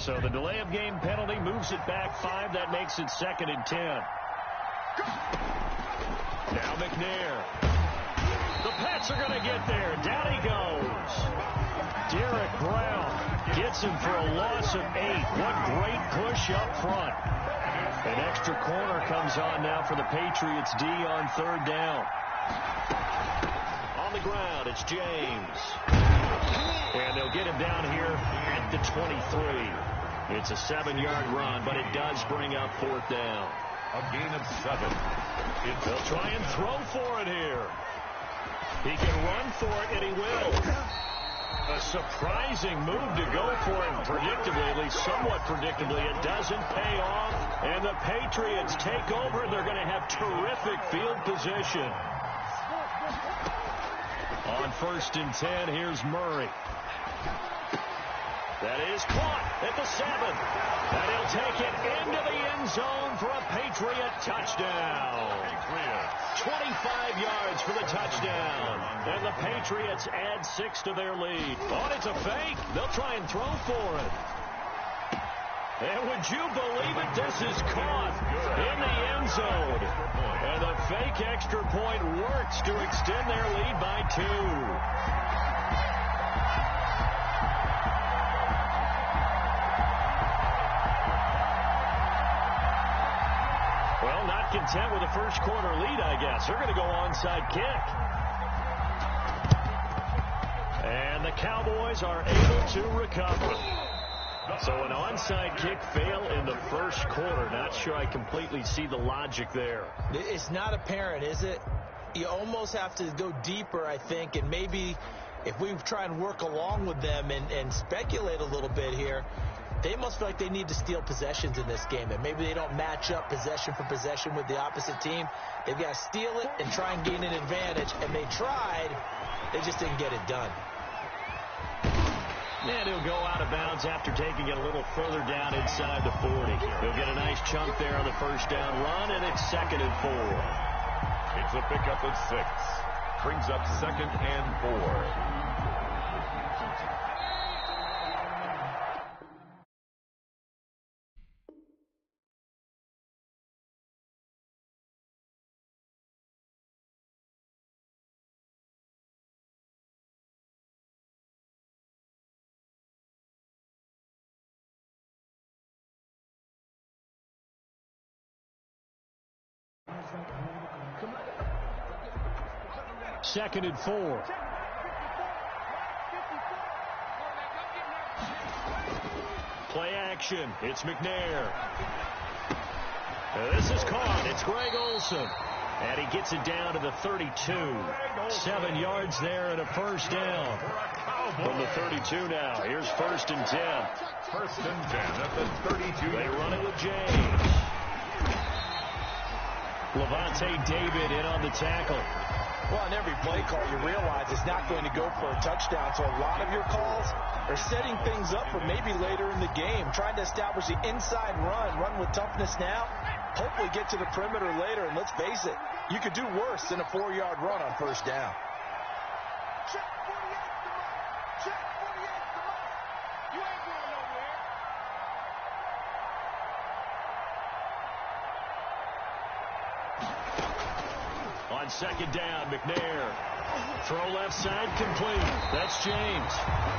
So the delay of game penalty moves it back 5. That makes it 2nd and 10. Now McNair. The Pats are going to get there. Down he goes. Derek Brown gets him for a loss of 8. What great push up front. An extra corner comes on now for the Patriots D on 3rd down. On the ground, it's James. And they'll get him down here at the 23. It's a 7-yard run, but it does bring up 4th down. A gain of 7. They'll try and throw for it here. He can run for it, and he will. A surprising move to go for it. Predictably, at least somewhat predictably, it doesn't pay off. And the Patriots take over. They're going to have terrific field position. On 1st and 10, here's Murray. That is caught at the 7. And he'll take it into the end zone for a Patriot touchdown. 25 yards for the touchdown. And the Patriots add 6 to their lead. Oh, it's a fake. They'll try and throw for it. And would you believe it? This is caught in the end zone. And the fake extra point works to extend their lead by 2. Well, not content with a first quarter lead, I guess. They're going to go onside kick. And the Cowboys are able to recover. So an onside kick fail in the first quarter. Not sure I completely see the logic there. It's not apparent, is it? You almost have to go deeper, I think, and maybe if we try and work along with them and speculate a little bit here, they must feel like they need to steal possessions in this game, and maybe they don't match up possession for possession with the opposite team. They've got to steal it and try and gain an advantage, and they tried. They just didn't get it done. And he'll go out of bounds after taking it a little further down inside the 40. He'll get a nice chunk there on the first down run, and it's 2nd and 4. It's a pickup of 6. Brings up 2nd and 4. Second and 4. Play action. It's McNair. This is caught. It's Greg Olsen. And he gets it down to the 32. 7 yards there and a first down. From the 32 now. Here's 1st and 10. 1st and 10 at the 32. They run it with James. Levante David in on the tackle. Well, on every play call, you realize it's not going to go for a touchdown. So a lot of your calls are setting things up for maybe later in the game, trying to establish the inside run with toughness now, hopefully get to the perimeter later. And let's face it, you could do worse than a 4-yard run on first down. On 2nd down, McNair. Throw left side complete. That's James.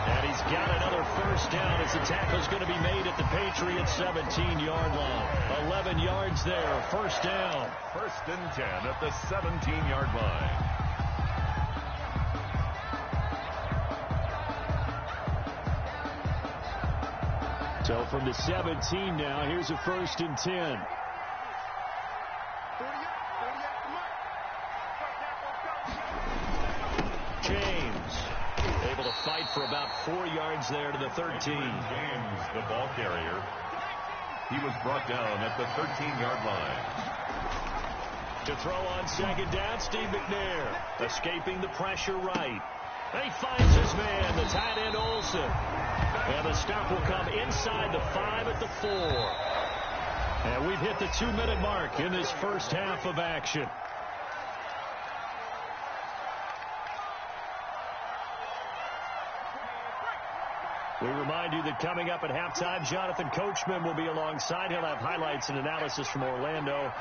And he's got another first down as the tackle's going to be made at the Patriots' 17-yard line. 11 yards there, first down. 1st and 10 at the 17-yard line. So from the 17 now, here's a 1st and 10. James able to fight for about 4 yards there to the 13. James, the ball carrier. He was brought down at the 13-yard line. To throw on 2nd down, Steve McNair escaping the pressure right. And he finds his man, the tight end Olsen. And the stop will come inside the 5 at the 4. And we've hit the 2-minute mark in this first half of action. We remind you that coming up at halftime, Jonathan Coachman will be alongside. He'll have highlights and analysis from Orlando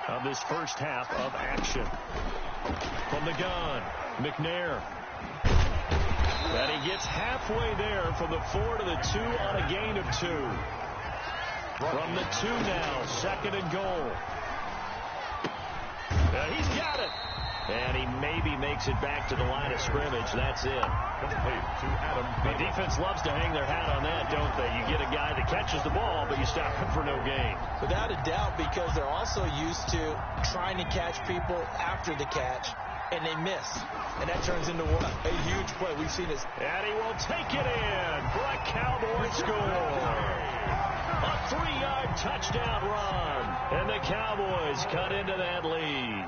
of this first half of action. From the gun, McNair. And he gets halfway there from the 4 to the 2 on a gain of 2. From the 2 now, 2nd and goal. He's got it. And he maybe makes it back to the line of scrimmage. That's it. Complete to Adam. The defense loves to hang their hat on that, don't they? You get a guy that catches the ball, but you stop him for no gain. Without a doubt, because they're also used to trying to catch people after the catch, and they miss. And that turns into what? A huge play. We've seen this. And he will take it in for a Cowboy score. A 3-yard touchdown run. And the Cowboys cut into that lead.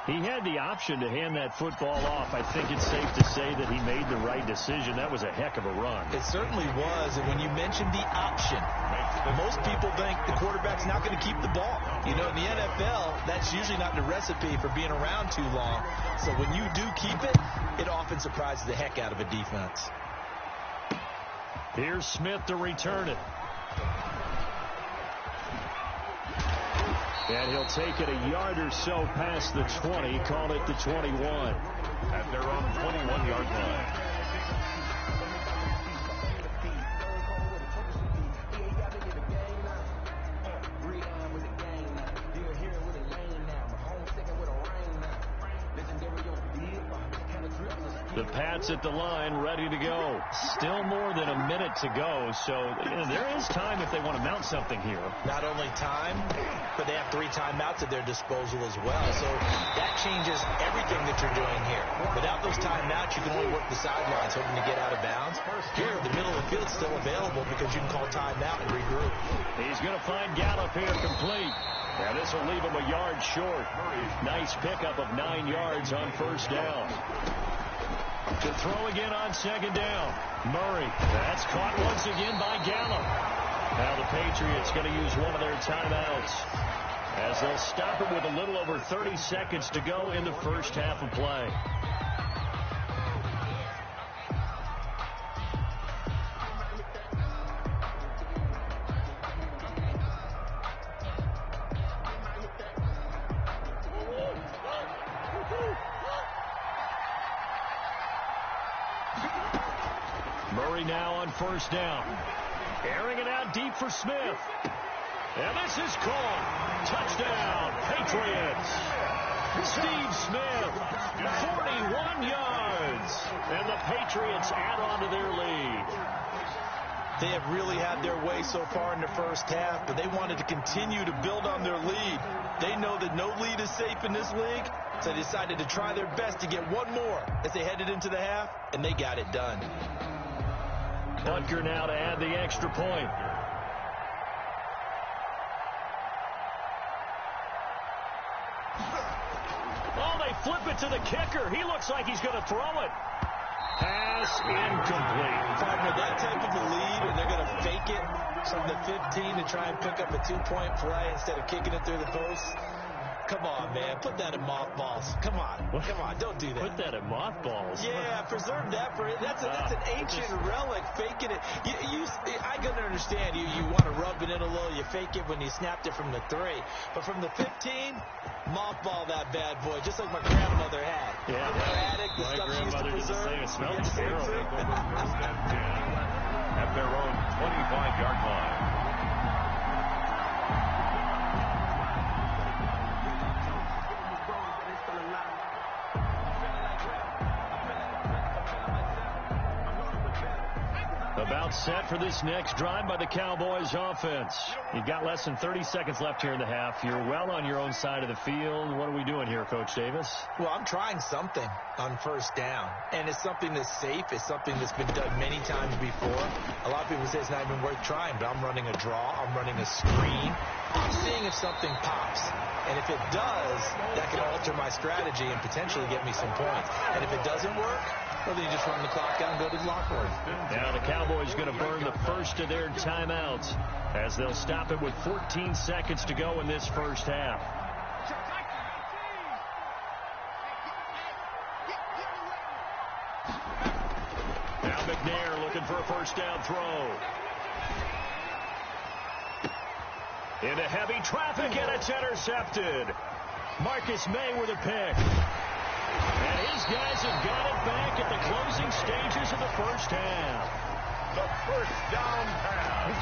He had the option to hand that football off. I think it's safe to say that he made the right decision. That was a heck of a run. It certainly was. And when you mentioned the option, most people think the quarterback's not going to keep the ball. You know, in the NFL, that's usually not the recipe for being around too long. So when you do keep it, it often surprises the heck out of a defense. Here's Smith to return it. And he'll take it a yard or so past the 20, call it the 21. At their own 21-yard line. The Pats at the line, ready to go. Still more than a minute to go, so there is time if they want to mount something here. Not only time, but they have 3 timeouts at their disposal as well. So that changes everything that you're doing here. Without those timeouts, you can only work the sidelines, hoping to get out of bounds. Here, the middle of the field is still available because you can call timeout and regroup. He's going to find Gallup here complete. Now this will leave him a yard short. Nice pickup of 9 yards on first down. To throw again on 2nd down. Murray. That's caught once again by Gallup. Now the Patriots going to use one of their timeouts as they'll stop it with a little over 30 seconds to go in the first half of play. Murray now on first down. Airing it out deep for Smith. And this is caught. Touchdown, Patriots. Steve Smith, 41 yards. And the Patriots add on to their lead. They have really had their way so far in the first half, but they wanted to continue to build on their lead. They know that no lead is safe in this league, so they decided to try their best to get one more as they headed into the half, and they got it done. Butker now to add the extra point. Oh, they flip it to the kicker. He looks like he's going to throw it. Pass incomplete. Partner, that type of a lead, and they're going to fake it from the 15 to try and pick up a 2-point play instead of kicking it through the post. Come on, man. Put that in mothballs. Come on. Come on. Don't do that. Put that in mothballs. Yeah, preserve that for it. That's an ancient relic. Faking it. I can understand. You want to rub it in a little. You fake it when you snapped it from the 3. But from the 15, mothball that bad boy, just like my grandmother had. Yeah. Attic, the stuff she used to preserve. It smells terrible. At their own 25-yard line. About set for this next drive by the Cowboys offense. You've got less than 30 seconds left here in the half. You're well on your own side of the field. What are we doing here, Coach Davis? Well, I'm trying something on first down, and it's something that's safe. It's something that's been done many times before. A lot of people say it's not even worth trying, but I'm running a draw. I'm running a screen. I'm seeing if something pops. And if it does, that can alter my strategy and potentially get me some points. And if it doesn't work, well, then you just run the clock down and go to the locker room. Now the Cowboys going to burn the first of their timeouts as they'll stop it with 14 seconds to go in this first half. Now McNair looking for a first first down throw. Into heavy traffic, and it's intercepted. Marcus May with a pick. And his guys have got it back at the closing stages of the first half. The first down pass.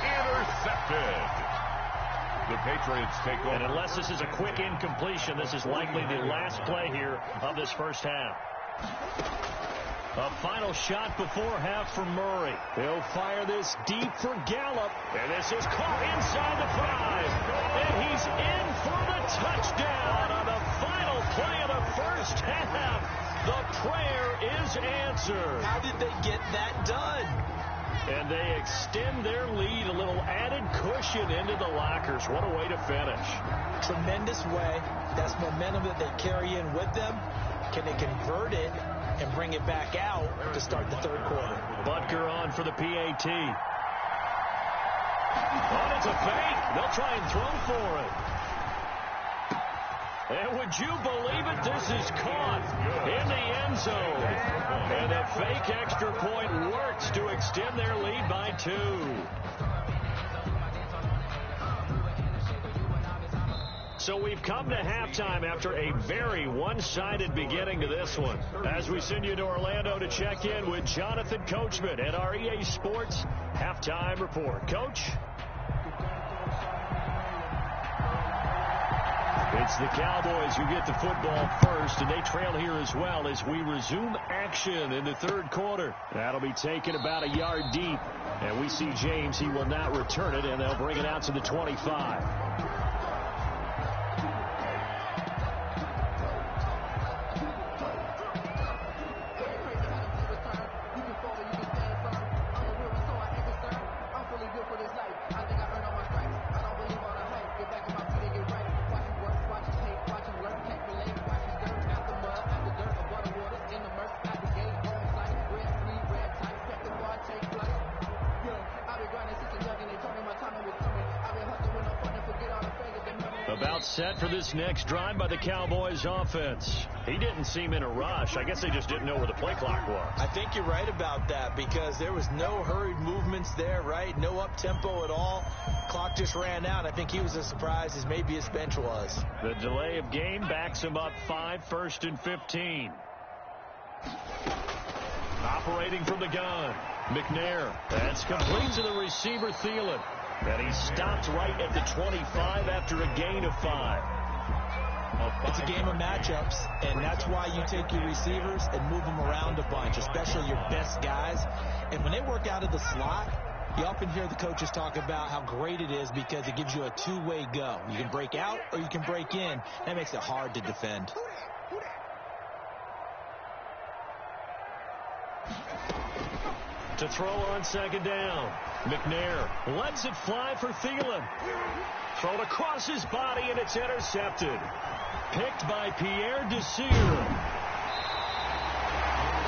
Intercepted. The Patriots take over. And unless this is a quick incompletion, this is likely the last play here of this first half. A final shot before half for Murray. He'll fire this deep for Gallup. And this is caught inside the 5. And he's in for the touchdown on the final play of the first half. The prayer is answered. How did they get that done? And they extend their lead, a little added cushion into the lockers. What a way to finish. Tremendous way. That's momentum that they carry in with them. Can they convert it and bring it back out to start the third quarter? Butker on for the PAT. Oh, it's a fake. They'll try and throw for it. And would you believe it? This is caught in the end zone. And the fake extra point works to extend their lead by 2. So we've come to halftime after a very one-sided beginning to this one. As we send you to Orlando to check in with Jonathan Coachman at our EA Sports Halftime Report. Coach? It's the Cowboys who get the football first, and they trail here as well as we resume action in the third quarter. That'll be taken about a yard deep, and we see James. He will not return it, and they'll bring it out to the 25. About set for this next drive by the Cowboys offense. He didn't seem in a rush. I guess they just didn't know where the play clock was. I think you're right about that because there was no hurried movements there, right? No up-tempo at all. Clock just ran out. I think he was as surprised as maybe his bench was. The delay of game backs him up 5, 1st and 15. Operating from the gun. McNair. That's complete to the receiver, Thielen. And he stopped right at the 25 after a gain of 5. It's a game of matchups, and that's why you take your receivers and move them around a bunch, especially your best guys. And when they work out of the slot, you often hear the coaches talk about how great it is because it gives you a two-way go. You can break out or you can break in. That makes it hard to defend. To throw on second down. McNair lets it fly for Thielen. Thrown across his body, and it's intercepted. Picked by Pierre Desir.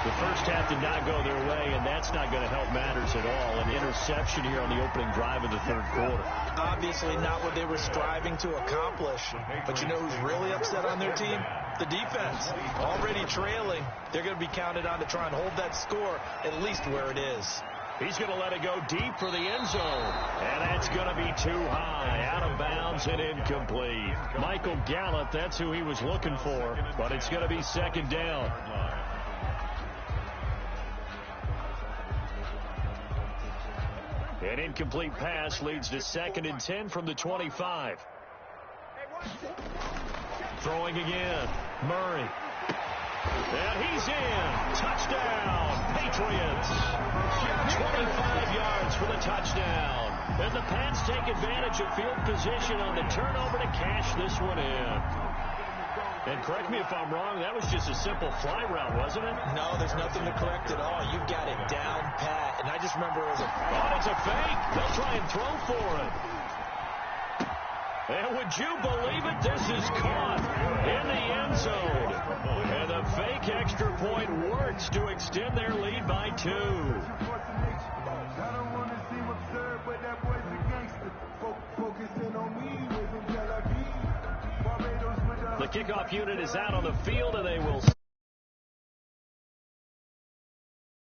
The first half did not go their way, and that's not going to help matters at all. An interception here on the opening drive of the third quarter. Obviously not what they were striving to accomplish. But you know who's really upset on their team? The defense. Already trailing. They're going to be counted on to try and hold that score at least where it is. He's going to let it go deep for the end zone. And that's going to be too high. Out of bounds and incomplete. Michael Gallup, that's who he was looking for. But it's going to be second down. An incomplete pass leads to 2nd and 10 from the 25. Throwing again. Murray. And he's in. Touchdown, Patriots. 25 yards for the touchdown. And the Pats take advantage of field position on the turnover to cash this one in. And correct me if I'm wrong, that was just a simple fly route, wasn't it? No, there's nothing to correct at all. You've got it down pat. And I just remember it was it's a fake. They'll try and throw for it. And would you believe it? This is caught in the end zone. And the fake extra point works to extend their lead by 2. The kickoff unit is out on the field, and they will